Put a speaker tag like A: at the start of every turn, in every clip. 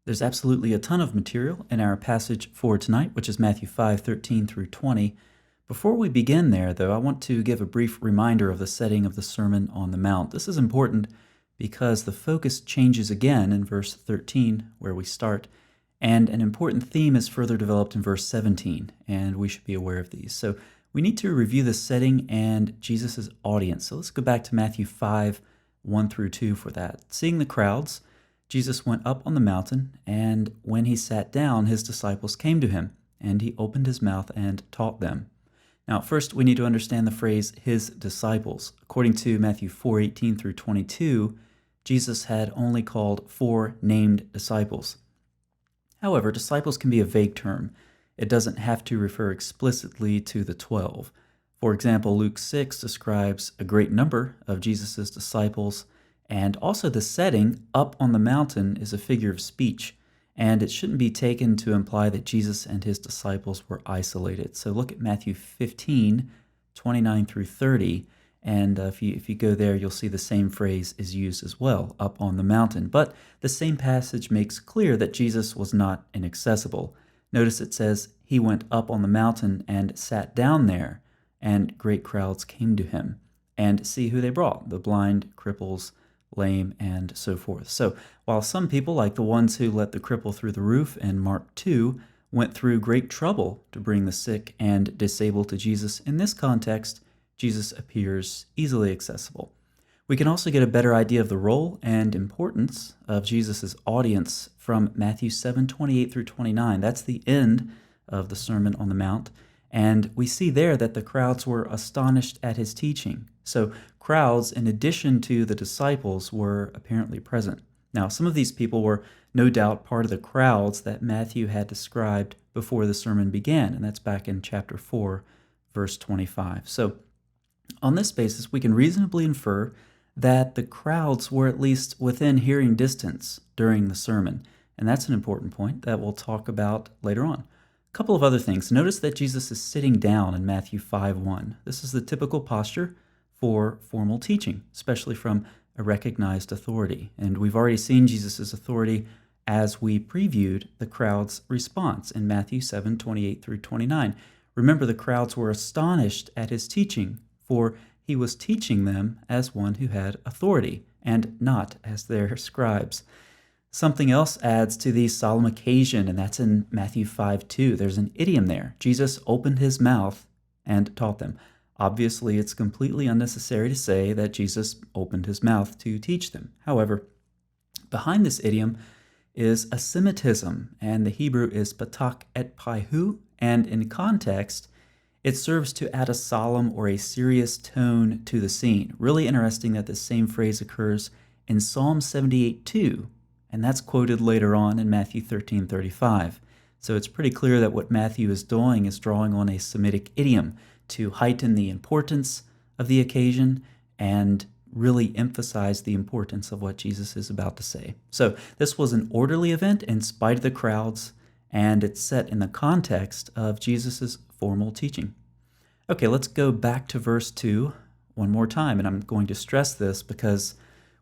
A: There's absolutely a ton of material in our passage for tonight, which is Matthew 5:13 through 20. Before we begin there, though, I want to give a brief reminder of the setting of the Sermon on the Mount. This is important because the focus changes again in verse 13, where we start, and an important theme is further developed in verse 17, and we should be aware of these. So we need to review the setting and Jesus' audience. So let's go back to Matthew 5:1 through 2 for that. Seeing the crowds, Jesus went up on the mountain, and when he sat down, his disciples came to him, and he opened his mouth and taught them. Now, first, we need to understand the phrase, his disciples. According to Matthew 4:18 through 22, Jesus had only called 4 named disciples. However, disciples can be a vague term. It doesn't have to refer explicitly to the 12. For example, Luke 6 describes a great number of Jesus' disciples, and also the setting, up on the mountain, is a figure of speech, and it shouldn't be taken to imply that Jesus and his disciples were isolated. So look at Matthew 15:29 through 30, and if you go there, you'll see the same phrase is used as well, up on the mountain. But the same passage makes clear that Jesus was not inaccessible. Notice it says, he went up on the mountain and sat down there, and great crowds came to him. And see who they brought, the blind, cripples, lame, and so forth. So while some people, like the ones who let the cripple through the roof in Mark 2, went through great trouble to bring the sick and disabled to Jesus, in this context, Jesus appears easily accessible. We can also get a better idea of the role and importance of Jesus' audience from Matthew 7:28 through 29. That's the end of the Sermon on the Mount. And we see there that the crowds were astonished at his teaching. So crowds, in addition to the disciples, were apparently present. Now, some of these people were no doubt part of the crowds that Matthew had described before the sermon began, and that's back in chapter 4, verse 25. So on this basis, we can reasonably infer that the crowds were at least within hearing distance during the sermon, and that's an important point that we'll talk about later on. A couple of other things. Notice that Jesus is sitting down in Matthew 5:1. This is the typical posture for formal teaching, especially from a recognized authority. And we've already seen Jesus' authority as we previewed the crowd's response in Matthew 7:28 through 29. Remember, the crowds were astonished at his teaching, for he was teaching them as one who had authority, and not as their scribes. Something else adds to the solemn occasion, and that's in Matthew 5:2. There's an idiom there. Jesus opened his mouth and taught them. Obviously, it's completely unnecessary to say that Jesus opened his mouth to teach them. However, behind this idiom is a Semitism, and the Hebrew is patak et paihu, and in context, it serves to add a solemn or a serious tone to the scene. Really interesting that the same phrase occurs in Psalm 78:2, and that's quoted later on in Matthew 13:35. So it's pretty clear that what Matthew is doing is drawing on a Semitic idiom to heighten the importance of the occasion and really emphasize the importance of what Jesus is about to say. So this was an orderly event in spite of the crowds, and it's set in the context of Jesus' formal teaching. Okay, let's go back to verse 2 one more time, and I'm going to stress this because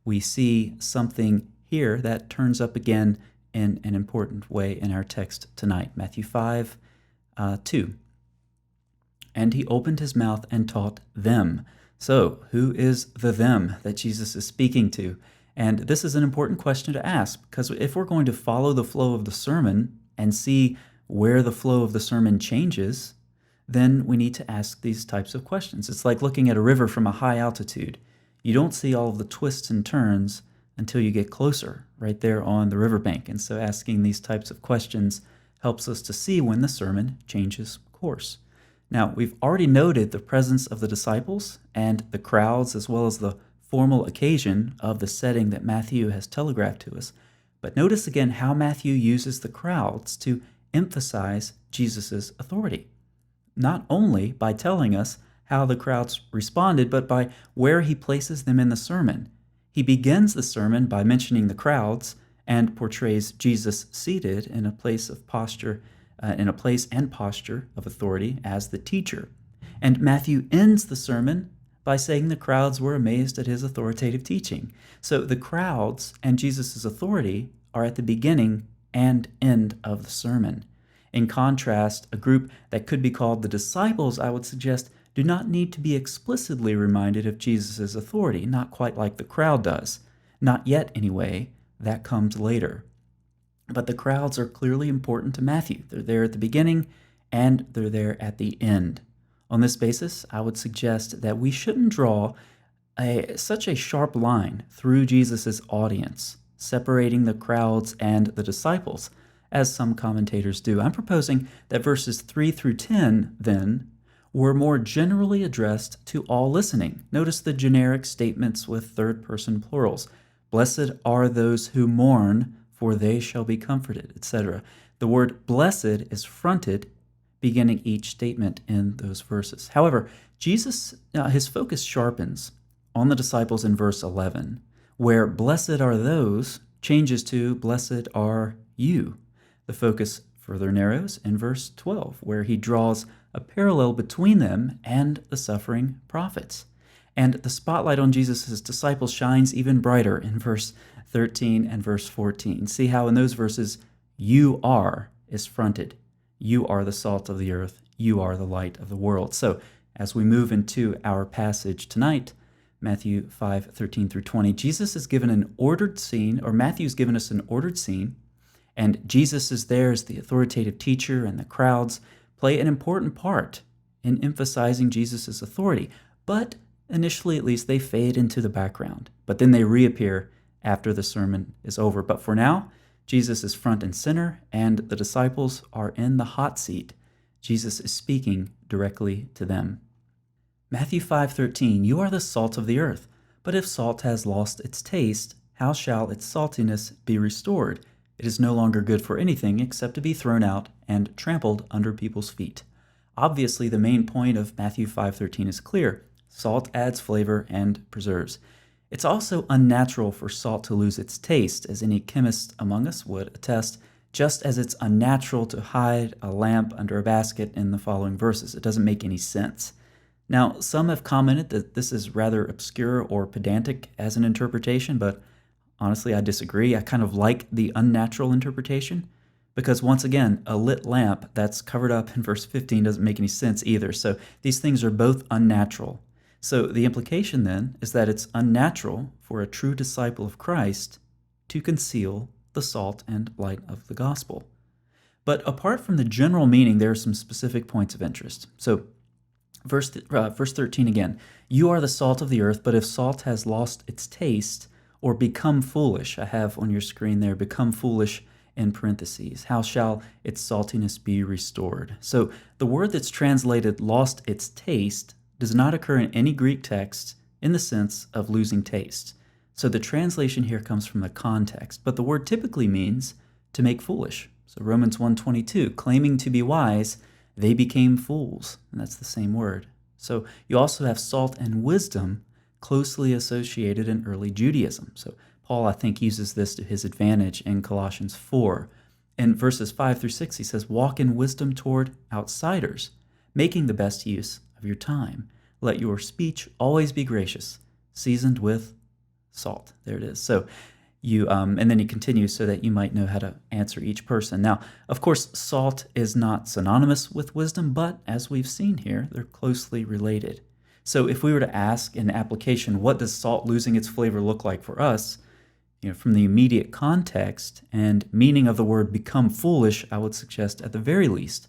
A: we see something here that turns up again in an important way in our text tonight. Matthew 5:2. And he opened his mouth and taught them. So, who is the them that Jesus is speaking to? And this is an important question to ask, because if we're going to follow the flow of the sermon and see where the flow of the sermon changes, then we need to ask these types of questions. It's like looking at a river from a high altitude. You don't see all of the twists and turns until you get closer, right there on the riverbank. And so asking these types of questions helps us to see when the sermon changes course. Now, we've already noted the presence of the disciples and the crowds, as well as the formal occasion of the setting that Matthew has telegraphed to us. But notice again how Matthew uses the crowds to emphasize Jesus' authority, not only by telling us how the crowds responded, but by where he places them in the sermon. He begins the sermon by mentioning the crowds and portrays Jesus seated in a place of posture, and posture of authority as the teacher. And Matthew ends the sermon by saying the crowds were amazed at his authoritative teaching. So the crowds and Jesus' authority are at the beginning and end of the sermon. In contrast, a group that could be called the disciples, I would suggest, do not need to be explicitly reminded of Jesus' authority, not quite like the crowd does. Not yet, anyway. That comes later. But the crowds are clearly important to Matthew. They're there at the beginning, and they're there at the end. On this basis, I would suggest that we shouldn't draw such a sharp line through Jesus' audience, separating the crowds and the disciples, as some commentators do. I'm proposing that verses 3 through 10, then, were more generally addressed to all listening. Notice the generic statements with third-person plurals. Blessed are those who mourn, for they shall be comforted, etc. The word blessed is fronted beginning each statement in those verses. However, Jesus, his focus sharpens on the disciples in verse 11, where blessed are those changes to blessed are you. The focus further narrows in verse 12, where he draws a parallel between them and the suffering prophets. And the spotlight on Jesus' disciples shines even brighter in verse 13 and verse 14. See how in those verses, you are is fronted. You are the salt of the earth. You are the light of the world. So as we move into our passage tonight, Matthew 5:13 through 20, Jesus is given an ordered scene, or Matthew's given us an ordered scene, and Jesus is there as the authoritative teacher, and the crowds play an important part in emphasizing Jesus' authority. But initially, at least, they fade into the background. But then they reappear after the sermon is over. But for now, Jesus is front and center, and the disciples are in the hot seat. Jesus is speaking directly to them. Matthew 5:13, you are the salt of the earth, but if salt has lost its taste, how shall its saltiness be restored? It is no longer good for anything except to be thrown out and trampled under people's feet. Obviously, the main point of Matthew 5:13 is clear. Salt adds flavor and preserves. It's also unnatural for salt to lose its taste, as any chemist among us would attest, just as it's unnatural to hide a lamp under a basket in the following verses. It doesn't make any sense. Now, some have commented that this is rather obscure or pedantic as an interpretation, but honestly, I disagree. I kind of like the unnatural interpretation, because once again, a lit lamp that's covered up in verse 15 doesn't make any sense either. So these things are both unnatural. So the implication then is that it's unnatural for a true disciple of Christ to conceal the salt and light of the gospel. But apart from the general meaning, there are some specific points of interest. So verse 13 again, you are the salt of the earth, but if salt has lost its taste or become foolish, I have on your screen there, become foolish in parentheses, how shall its saltiness be restored? So the word that's translated lost its taste does not occur in any Greek text in the sense of losing taste. So the translation here comes from the context, but the word typically means to make foolish. So Romans 1:22, claiming to be wise, they became fools, and that's the same word. So you also have salt and wisdom closely associated in early Judaism. So Paul, I think, uses this to his advantage in Colossians 4. In verses 5 through 6, he says, walk in wisdom toward outsiders, making the best use of your time. Let your speech always be gracious, seasoned with salt. There it is. So you, and then he continues, so that you might know how to answer each person. Now, of course, salt is not synonymous with wisdom, but as we've seen here, they're closely related. So if we were to ask in application, what does salt losing its flavor look like for us? From the immediate context and meaning of the word become foolish, I would suggest at the very least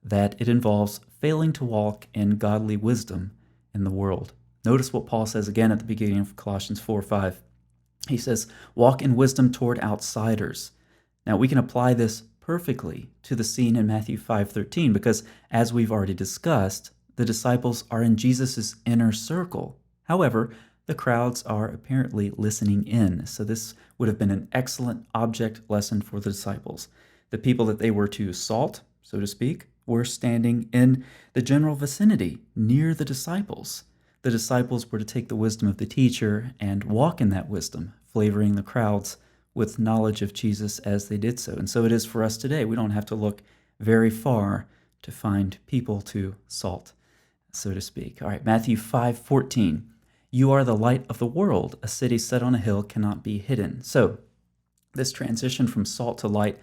A: that it involves failing to walk in godly wisdom in the world. Notice what Paul says again at the beginning of Colossians 4:5. He says, walk in wisdom toward outsiders. Now, we can apply this perfectly to the scene in Matthew 5:13 because, as we've already discussed, the disciples are in Jesus' inner circle. However, the crowds are apparently listening in, so this would have been an excellent object lesson for the disciples. The people that they were to salt, so to speak, were standing in the general vicinity near the disciples. The disciples were to take the wisdom of the teacher and walk in that wisdom, flavoring the crowds with knowledge of Jesus as they did so. And so it is for us today. We don't have to look very far to find people to salt, so to speak. All right, Matthew 5:14. You are the light of the world. A city set on a hill cannot be hidden. So this transition from salt to light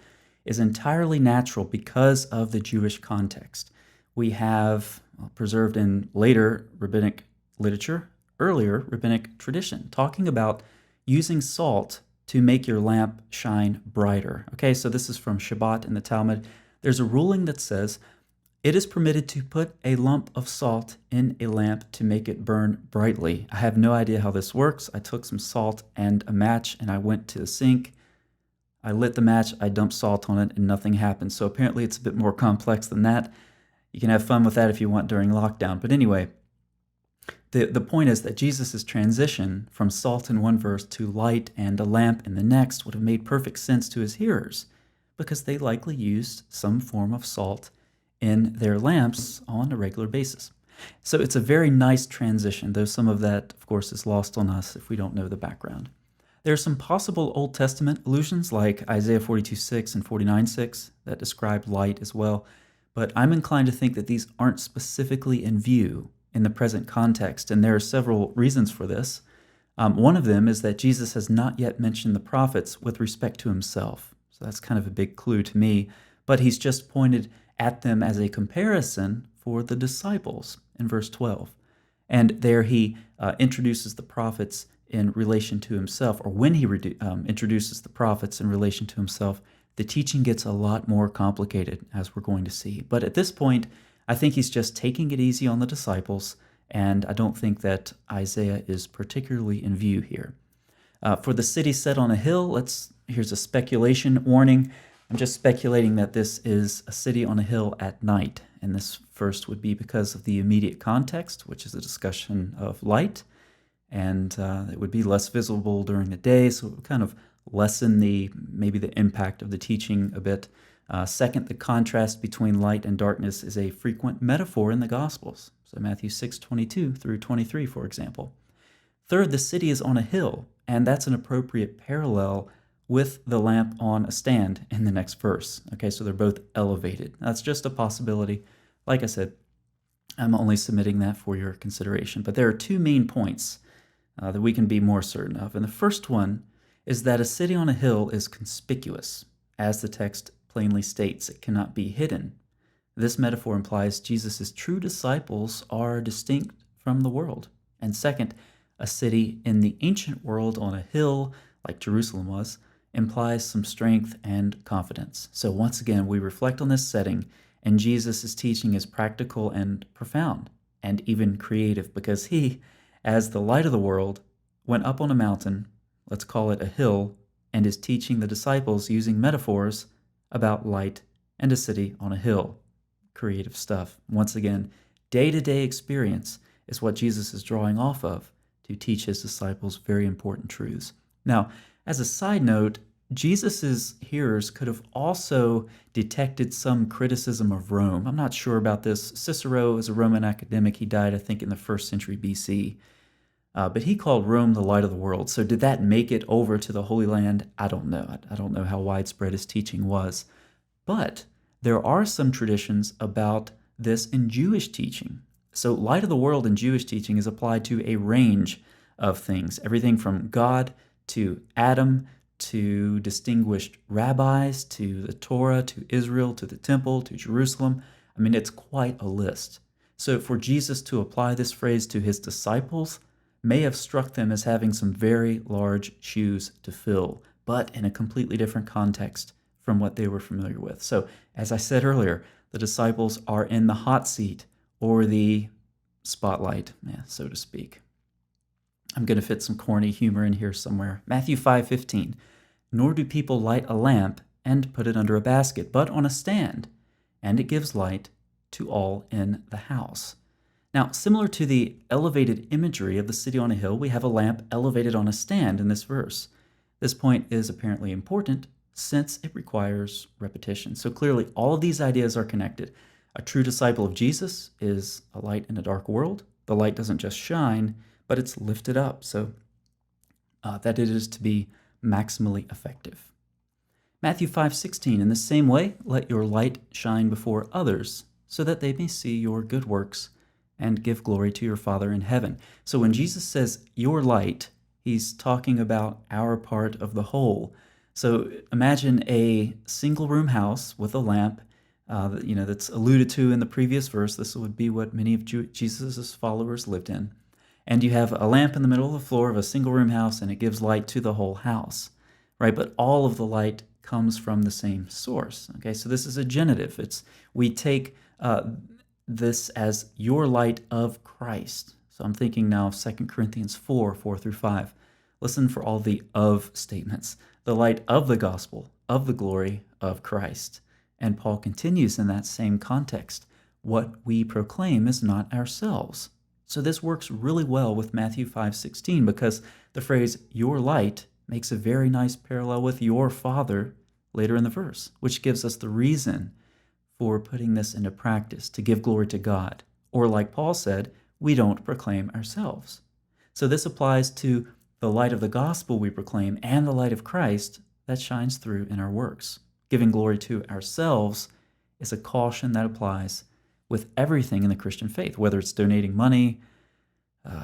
A: is entirely natural because of the Jewish context. We have preserved in later rabbinic literature, earlier rabbinic tradition, talking about using salt to make your lamp shine brighter. Okay, so this is from Shabbat in the Talmud. There's a ruling that says it is permitted to put a lump of salt in a lamp to make it burn brightly. I have no idea how this works. I took some salt and a match and I went to the sink. I lit the match, I dumped salt on it, and nothing happened. So apparently it's a bit more complex than that. You can have fun with that if you want during lockdown. But anyway, the point is that Jesus' transition from salt in one verse to light and a lamp in the next would have made perfect sense to his hearers, because they likely used some form of salt in their lamps on a regular basis. So it's a very nice transition, though some of that, of course, is lost on us if we don't know the background. There are some possible Old Testament allusions like Isaiah 42:6 and 49:6 that describe light as well, but I'm inclined to think that these aren't specifically in view in the present context, and there are several reasons for this. One of them is that Jesus has not yet mentioned the prophets with respect to himself, so that's kind of a big clue to me, but he's just pointed at them as a comparison for the disciples in verse 12. And there he introduces the prophets in relation to himself, or when he introduces the prophets in relation to himself, the teaching gets a lot more complicated, as we're going to see. But at this point, I think he's just taking it easy on the disciples, and I don't think that Isaiah is particularly in view here. For the city set on a hill, here's a speculation warning. I'm just speculating that this is a city on a hill at night, and this first would be because of the immediate context, which is a discussion of light, and it would be less visible during the day, so it would kind of lessen maybe the impact of the teaching a bit. Second, the contrast between light and darkness is a frequent metaphor in the Gospels, so Matthew 6:22 through 23, for example. Third, the city is on a hill, and that's an appropriate parallel with the lamp on a stand in the next verse. Okay, so they're both elevated. That's just a possibility. Like I said, I'm only submitting that for your consideration. But there are two main points that we can be more certain of. And the first one is that a city on a hill is conspicuous. As the text plainly states, it cannot be hidden. This metaphor implies Jesus' true disciples are distinct from the world. And second, a city in the ancient world on a hill, like Jerusalem was, implies some strength and confidence. So once again, we reflect on this setting, and Jesus' teaching is practical and profound, and even creative, because he, as the light of the world, went up on a mountain, let's call it a hill, and is teaching the disciples using metaphors about light and a city on a hill. Creative stuff. Once again, day-to-day experience is what Jesus is drawing off of to teach his disciples very important truths. Now, as a side note, Jesus' hearers could have also detected some criticism of Rome. I'm not sure about this. Cicero is a Roman academic. He died, I think, in the 1st century BC. But he called Rome the light of the world. So did that make it over to the Holy Land? I don't know. I don't know how widespread his teaching was. But there are some traditions about this in Jewish teaching. So light of the world in Jewish teaching is applied to a range of things, everything from God to Adam, to distinguished rabbis, to the Torah, to Israel, to the temple, to Jerusalem. I mean, it's quite a list. So for Jesus to apply this phrase to his disciples may have struck them as having some very large shoes to fill, but in a completely different context from what they were familiar with. So as I said earlier, the disciples are in the hot seat, or the spotlight, so to speak. I'm going to fit some corny humor in here somewhere. Matthew 5:15, nor do people light a lamp and put it under a basket, but on a stand, and it gives light to all in the house. Now, similar to the elevated imagery of the city on a hill, we have a lamp elevated on a stand in this verse. This point is apparently important since it requires repetition. So clearly, all of these ideas are connected. A true disciple of Jesus is a light in a dark world. The light doesn't just shine, but it's lifted up so that it is to be maximally effective. Matthew 5:16, in the same way, let your light shine before others, so that they may see your good works and give glory to your Father in heaven. So when Jesus says your light, he's talking about our part of the whole. So imagine a single-room house with a lamp, that's alluded to in the previous verse. This would be what many of Jesus' followers lived in. And you have a lamp in the middle of the floor of a single-room house, and it gives light to the whole house, right? But all of the light comes from the same source. Okay, so this is a genitive. We take this as your light of Christ. So I'm thinking now of 2 Corinthians 4 through 5. Listen for all the of statements. The light of the gospel, of the glory of Christ. And Paul continues in that same context. What we proclaim is not ourselves. So this works really well with Matthew 5:16 because the phrase your light makes a very nice parallel with your Father later in the verse, which gives us the reason for putting this into practice, to give glory to God. Or like Paul said, we don't proclaim ourselves. So this applies to the light of the gospel we proclaim and the light of Christ that shines through in our works. Giving glory to ourselves is a caution that applies with everything in the Christian faith, whether it's donating money,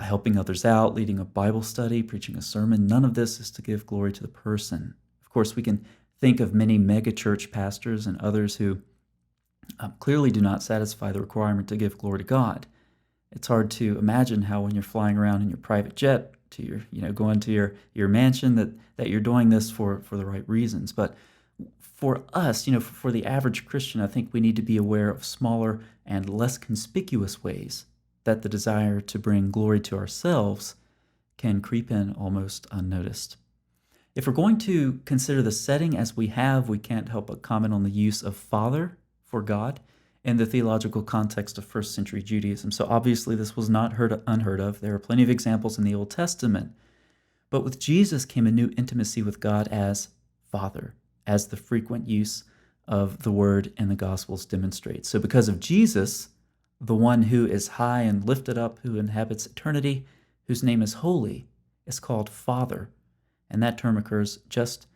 A: helping others out, leading a Bible study, preaching a sermon. None of this is to give glory to the person. Of course, we can think of many megachurch pastors and others who clearly do not satisfy the requirement to give glory to God. It's hard to imagine how when you're flying around in your private jet to going to your mansion that you're doing this for the right reasons. But for us, for the average Christian, I think we need to be aware of smaller and less conspicuous ways that the desire to bring glory to ourselves can creep in almost unnoticed. If we're going to consider the setting as we have, we can't help but comment on the use of Father for God in the theological context of first century Judaism. So obviously this was not unheard of. There are plenty of examples in the Old Testament. But with Jesus came a new intimacy with God as Father, as the frequent use of the word in the Gospels demonstrates. So because of Jesus, the one who is high and lifted up, who inhabits eternity, whose name is holy, is called Father. And that term occurs just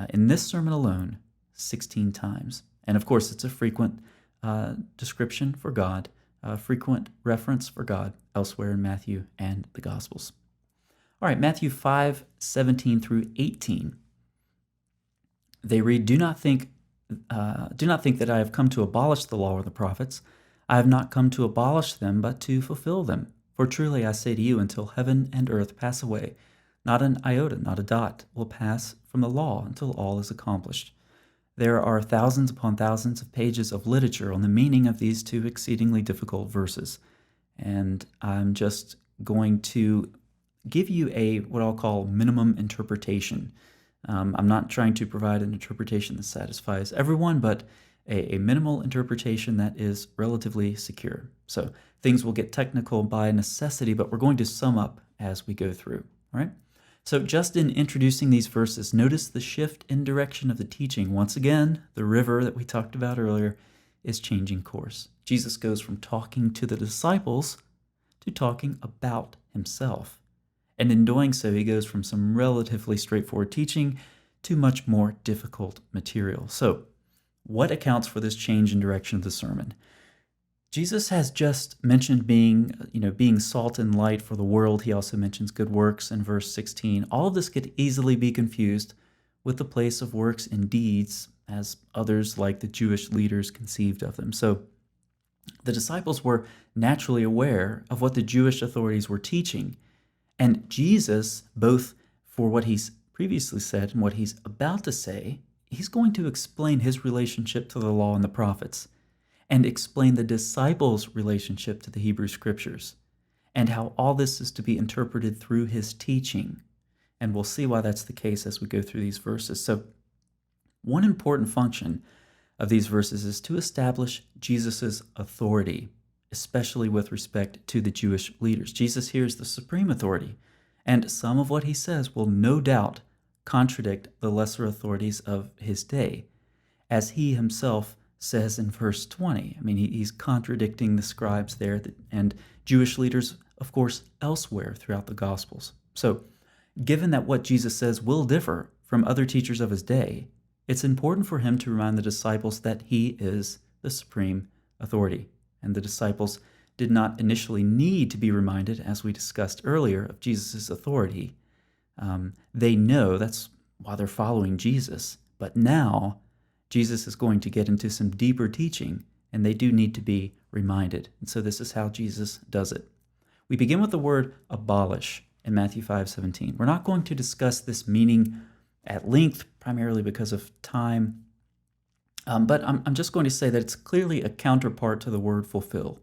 A: in this sermon alone 16 times. And of course, it's a frequent description for God, frequent reference for God elsewhere in Matthew and the Gospels. All right, Matthew 5:17 through 18. They read, Do not think that I have come to abolish the law or the prophets. I have not come to abolish them, but to fulfill them. For truly I say to you, until heaven and earth pass away, not an iota, not a dot, will pass from the law until all is accomplished. There are thousands upon thousands of pages of literature on the meaning of these two exceedingly difficult verses. And I'm just going to give you what I'll call minimum interpretation. I'm not trying to provide an interpretation that satisfies everyone, but a minimal interpretation that is relatively secure. So things will get technical by necessity, but we're going to sum up as we go through. All right? So just in introducing these verses, notice the shift in direction of the teaching. Once again, the river that we talked about earlier is changing course. Jesus goes from talking to the disciples to talking about himself. And in doing so, he goes from some relatively straightforward teaching to much more difficult material. So, what accounts for this change in direction of the sermon? Jesus has just mentioned being salt and light for the world. He also mentions good works in verse 16. All of this could easily be confused with the place of works and deeds as others like the Jewish leaders conceived of them. So the disciples were naturally aware of what the Jewish authorities were teaching. And Jesus, both for what he's previously said and what he's about to say, he's going to explain his relationship to the law and the prophets, and explain the disciples' relationship to the Hebrew Scriptures, and how all this is to be interpreted through his teaching. And we'll see why that's the case as we go through these verses. So, one important function of these verses is to establish Jesus' authority, especially with respect to the Jewish leaders. Jesus here is the supreme authority, and some of what he says will no doubt contradict the lesser authorities of his day, as he himself says in verse 20. I mean, he's contradicting the scribes there and Jewish leaders, of course, elsewhere throughout the Gospels. So, given that what Jesus says will differ from other teachers of his day, it's important for him to remind the disciples that he is the supreme authority. And the disciples did not initially need to be reminded, as we discussed earlier, of Jesus' authority. They know, that's while they're following Jesus. But now, Jesus is going to get into some deeper teaching, and they do need to be reminded. And so this is how Jesus does it. We begin with the word abolish in Matthew 5:17. We're not going to discuss this meaning at length, primarily because of time, but I'm just going to say that it's clearly a counterpart to the word fulfill,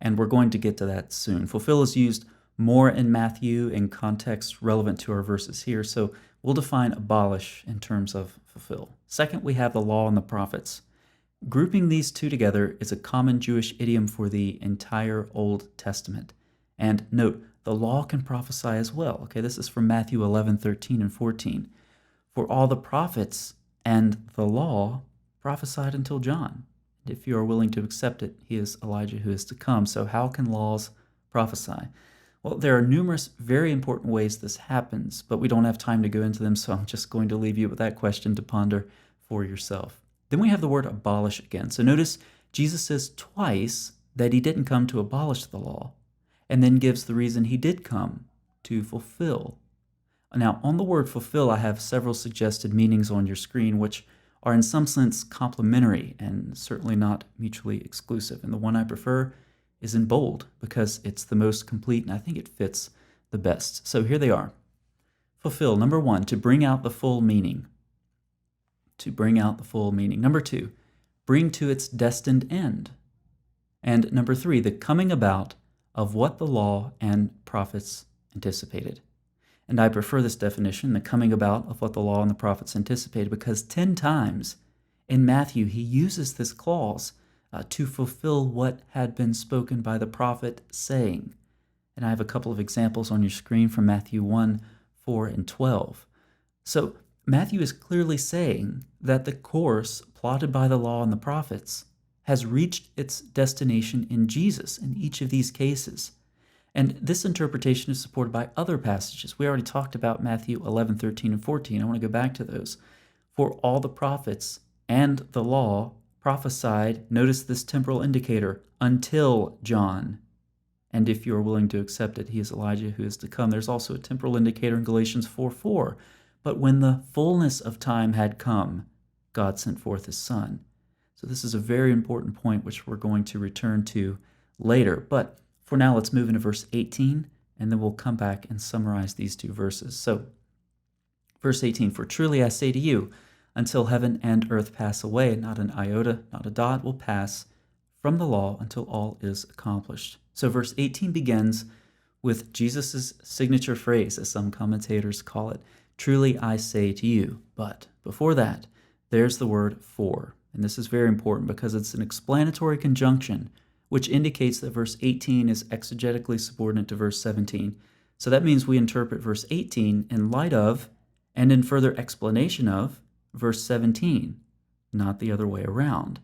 A: and we're going to get to that soon. Fulfill is used more in Matthew in context relevant to our verses here, so we'll define abolish in terms of fulfill. Second, we have the law and the prophets. Grouping these two together is a common Jewish idiom for the entire Old Testament. And note, the law can prophesy as well. Okay, this is from Matthew 11:13 and 14. For all the prophets and the law prophesied until John. And if you are willing to accept it, he is Elijah who is to come. So how can laws prophesy? Well, there are numerous very important ways this happens, but we don't have time to go into them, so I'm just going to leave you with that question to ponder for yourself. Then we have the word abolish again. So notice Jesus says twice that he didn't come to abolish the law, and then gives the reason he did come, to fulfill. Now, on the word fulfill, I have several suggested meanings on your screen, which are in some sense complementary and certainly not mutually exclusive. And the one I prefer is in bold because it's the most complete and I think it fits the best. So here they are. Fulfill, number one, to bring out the full meaning. To bring out the full meaning. Number two, bring to its destined end. And number three, the coming about of what the law and prophets anticipated. And I prefer this definition, the coming about of what the law and the prophets anticipated, because 10 times in Matthew he uses this clause to fulfill what had been spoken by the prophet saying. And I have a couple of examples on your screen from Matthew 1, 4, and 12. So Matthew is clearly saying that the course plotted by the law and the prophets has reached its destination in Jesus in each of these cases. And this interpretation is supported by other passages. We already talked about Matthew 11, 13, and 14. I want to go back to those. For all the prophets and the law prophesied, notice this temporal indicator, until John. And if you are willing to accept it, he is Elijah who is to come. There's also a temporal indicator in Galatians 4:4. But when the fullness of time had come, God sent forth his Son. So this is a very important point which we're going to return to later. But for now, let's move into verse 18, and then we'll come back and summarize these two verses. So, verse 18, for truly I say to you, until heaven and earth pass away, not an iota, not a dot will pass from the law until all is accomplished. So verse 18 begins with Jesus' signature phrase, as some commentators call it, truly I say to you. But before that, there's the word for. And this is very important because it's an explanatory conjunction which indicates that verse 18 is exegetically subordinate to verse 17. So that means we interpret verse 18 in light of and in further explanation of verse 17, not the other way around.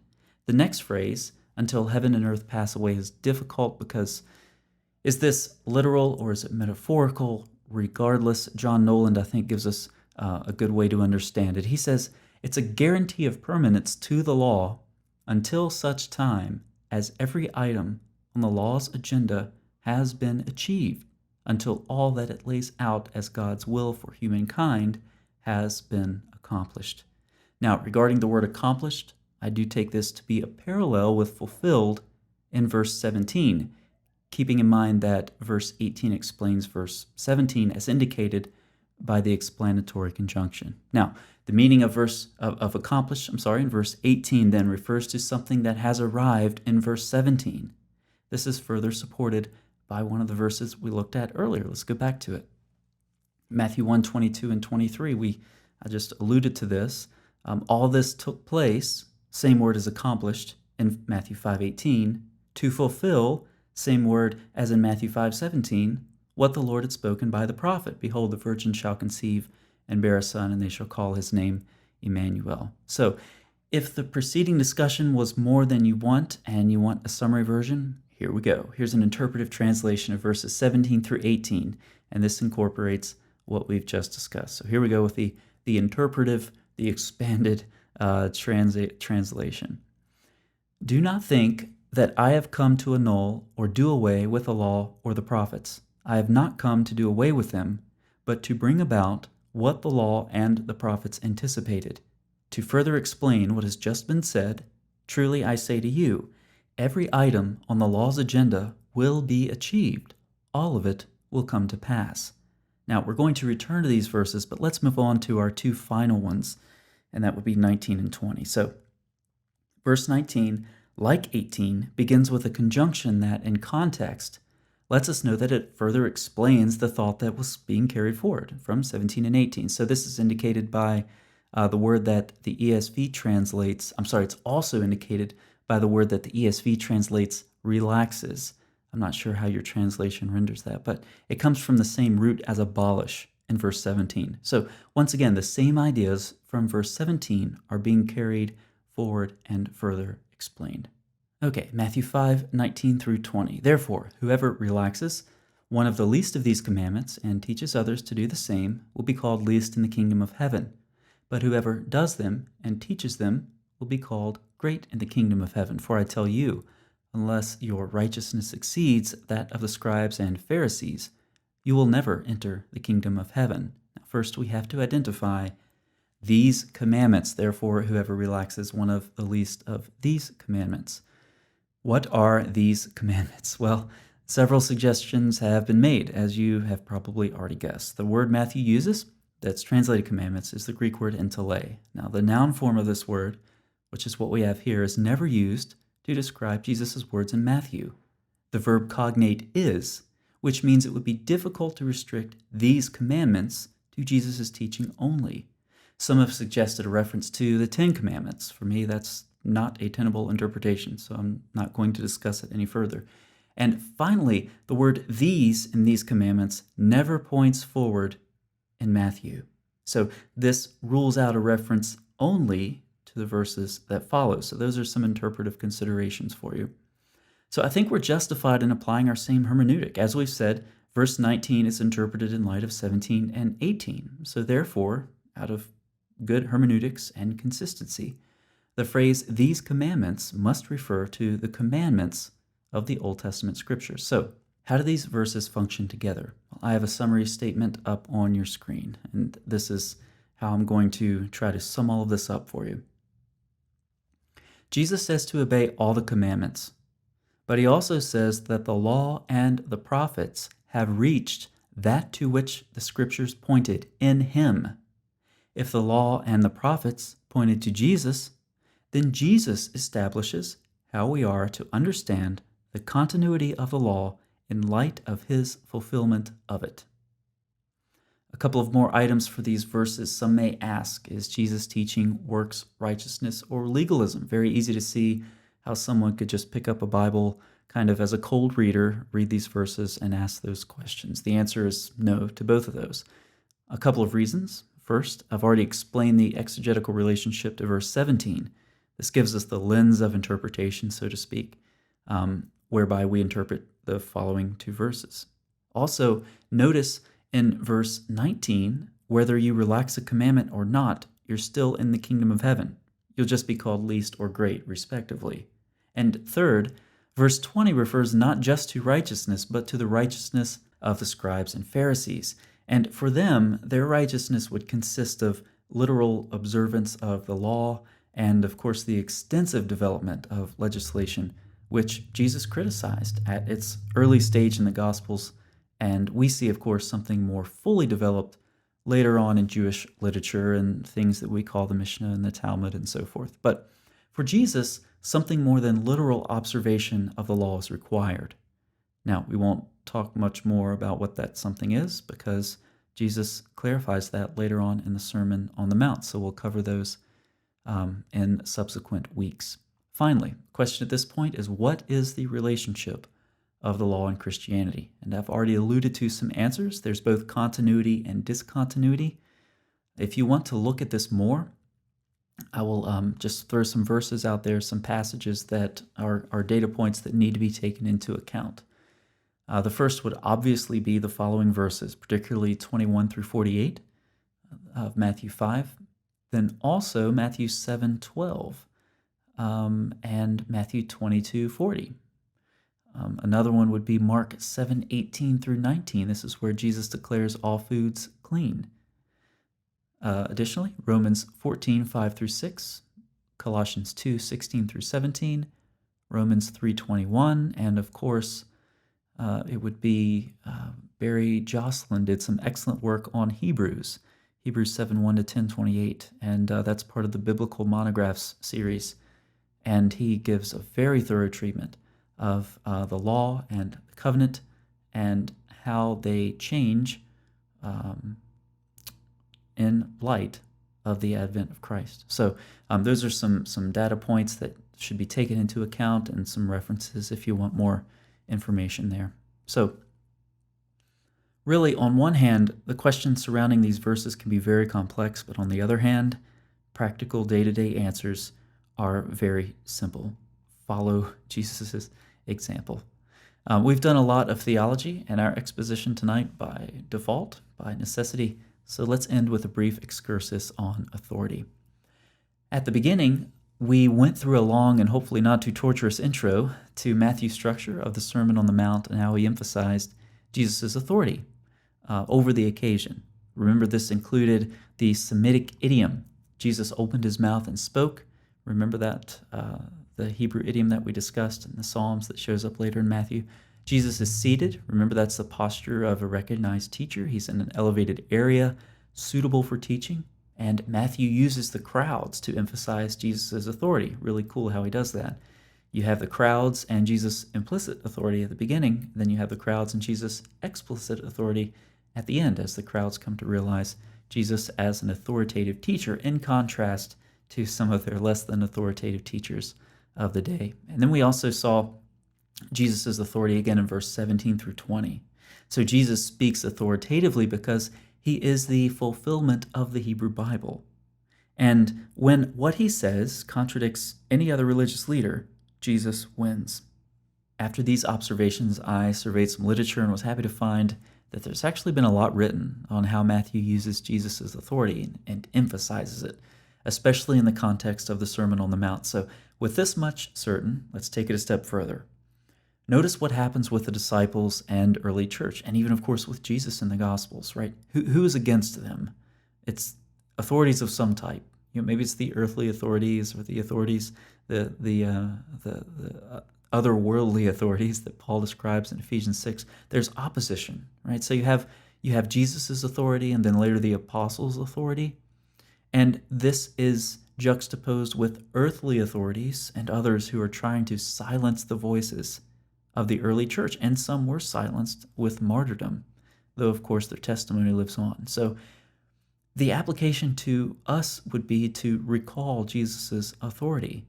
A: The next phrase, until heaven and earth pass away, is difficult because is this literal or is it metaphorical? Regardless, John Noland, I think, gives us a good way to understand it. He says, it's a guarantee of permanence to the law until such time as every item on the law's agenda has been achieved, until all that it lays out as God's will for humankind has been accomplished. Now, regarding the word accomplished, I do take this to be a parallel with fulfilled in verse 17, keeping in mind that verse 18 explains verse 17 as indicated by the explanatory conjunction. Now, the meaning of accomplished, in verse 18 then refers to something that has arrived in verse 17. This is further supported by one of the verses we looked at earlier. Let's go back to it. Matthew 1, 22 and 23, I just alluded to this. All this took place, same word as accomplished, in Matthew 5:18, to fulfill, same word as in Matthew 5:17, what the Lord had spoken by the prophet. Behold, the virgin shall conceive and bear a son, and they shall call his name Emmanuel. So, if the preceding discussion was more than you want, and you want a summary version, here we go. Here's an interpretive translation of verses 17 through 18, and this incorporates what we've just discussed. So here we go with the interpretive, the expanded translation. Do not think that I have come to annul or do away with the law or the prophets. I have not come to do away with them, but to bring about what the law and the prophets anticipated. To further explain what has just been said, truly I say to you, every item on the law's agenda will be achieved. All of it will come to pass. Now, we're going to return to these verses, but let's move on to our two final ones, and that would be 19 and 20. So, verse 19, like 18, begins with a conjunction that, in context, lets us know that it further explains the thought that was being carried forward from 17 and 18. So this is indicated by the word that the ESV translates, it's also indicated by the word that the ESV translates relaxes. I'm not sure how your translation renders that, but it comes from the same root as abolish in verse 17. So once again, the same ideas from verse 17 are being carried forward and further explained. Okay, Matthew 5:19 through 20. Therefore, whoever relaxes one of the least of these commandments and teaches others to do the same will be called least in the kingdom of heaven. But whoever does them and teaches them will be called great in the kingdom of heaven. For I tell you, unless your righteousness exceeds that of the scribes and Pharisees, you will never enter the kingdom of heaven. Now, first, we have to identify these commandments. Therefore, whoever relaxes one of the least of these commandments. What are these commandments? Well, several suggestions have been made, as you have probably already guessed. The word Matthew uses, that's translated commandments, is the Greek word entele. Now, the noun form of this word, which is what we have here, is never used to describe Jesus' words in Matthew. The verb cognate is, which means it would be difficult to restrict these commandments to Jesus' teaching only. Some have suggested a reference to the Ten Commandments. For me, that's not a tenable interpretation, so I'm not going to discuss it any further. And finally, the word these in these commandments never points forward in Matthew. So this rules out a reference only to the verses that follow. So those are some interpretive considerations for you. So I think we're justified in applying our same hermeneutic. As we've said, verse 19 is interpreted in light of 17 and 18. So therefore, out of good hermeneutics and consistency, the phrase, these commandments, must refer to the commandments of the Old Testament scriptures. So, how do these verses function together? Well, I have a summary statement up on your screen, and this is how I'm going to try to sum all of this up for you. Jesus says to obey all the commandments, but he also says that the law and the prophets have reached that to which the scriptures pointed in him. If the law and the prophets pointed to Jesus, then Jesus establishes how we are to understand the continuity of the law in light of his fulfillment of it. A couple of more items for these verses. Some may ask, is Jesus teaching works righteousness or legalism? Very easy to see how someone could just pick up a Bible kind of as a cold reader, read these verses, and ask those questions. The answer is no to both of those. A couple of reasons. First, I've already explained the exegetical relationship to verse 17. This gives us the lens of interpretation, so to speak, whereby we interpret the following two verses. Also, notice in verse 19, whether you relax a commandment or not, you're still in the kingdom of heaven. You'll just be called least or great, respectively. And third, verse 20 refers not just to righteousness, but to the righteousness of the scribes and Pharisees. And for them, their righteousness would consist of literal observance of the law and, of course, the extensive development of legislation, which Jesus criticized at its early stage in the Gospels. And we see, of course, something more fully developed later on in Jewish literature and things that we call the Mishnah and the Talmud and so forth. But for Jesus, something more than literal observation of the law is required. Now, we won't talk much more about what that something is because Jesus clarifies that later on in the Sermon on the Mount. So we'll cover those in subsequent weeks. Finally, the question at this point is, what is the relationship of the law and Christianity? And I've already alluded to some answers. There's both continuity and discontinuity. If you want to look at this more, I will just throw some verses out there, some passages that are data points that need to be taken into account. The first would obviously be the following verses, particularly 21 through 48 of Matthew 5. Then also Matthew 7:12 and Matthew 22:40. Another one would be Mark 7:18 through 19. This is where Jesus declares all foods clean. Additionally, Romans 14, 5 through 6, Colossians 2, 16 through 17, Romans 3:21, and of course, it would be Barry Jocelyn did some excellent work on Hebrews 7, 1 to 10, 28, and that's part of the Biblical Monographs series. And he gives a very thorough treatment of the law and the covenant and how they change in light of the advent of Christ. So those are some data points that should be taken into account and some references if you want more information there. So really, on one hand, the questions surrounding these verses can be very complex, but on the other hand, practical day-to-day answers are very simple. Follow Jesus' example. We've done a lot of theology in our exposition tonight by default, by necessity, so let's end with a brief excursus on authority. At the beginning, we went through a long and hopefully not too torturous intro to Matthew's structure of the Sermon on the Mount and how he emphasized Jesus' authority over the occasion. Remember, this included the Semitic idiom. Jesus opened his mouth and spoke. Remember that, the Hebrew idiom that we discussed in the Psalms that shows up later in Matthew. Jesus is seated. Remember, that's the posture of a recognized teacher. He's in an elevated area suitable for teaching. And Matthew uses the crowds to emphasize Jesus' authority. Really cool how he does that. You have the crowds and Jesus' implicit authority at the beginning. Then you have the crowds and Jesus' explicit authority at the end, as the crowds come to realize Jesus as an authoritative teacher, in contrast to some of their less than authoritative teachers of the day. And then we also saw Jesus' authority again in verse 17 through 20. So Jesus speaks authoritatively because he is the fulfillment of the Hebrew Bible. And when what he says contradicts any other religious leader, Jesus wins. After these observations, I surveyed some literature and was happy to find that there's actually been a lot written on how Matthew uses Jesus' authority and emphasizes it, especially in the context of the Sermon on the Mount. So with this much certain, let's take it a step further. Notice what happens with the disciples and early church, and even, of course, with Jesus in the Gospels, right? Who is against them? It's authorities of some type. Maybe it's the earthly authorities or the authorities, the otherworldly authorities that Paul describes in Ephesians 6. There's opposition, right? So you have Jesus' authority and then later the apostles' authority. And this is juxtaposed with earthly authorities and others who are trying to silence the voices of the early church, and some were silenced with martyrdom, though of course their testimony lives on. So the application to us would be to recall Jesus' authority,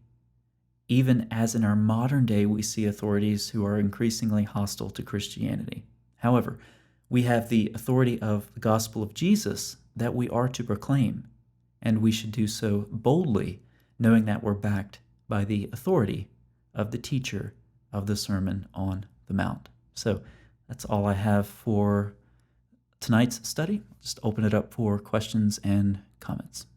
A: even as in our modern day we see authorities who are increasingly hostile to Christianity. However, we have the authority of the gospel of Jesus that we are to proclaim, and we should do so boldly, knowing that we're backed by the authority of the teacher of the Sermon on the Mount. So that's all I have for tonight's study. Just open it up for questions and comments.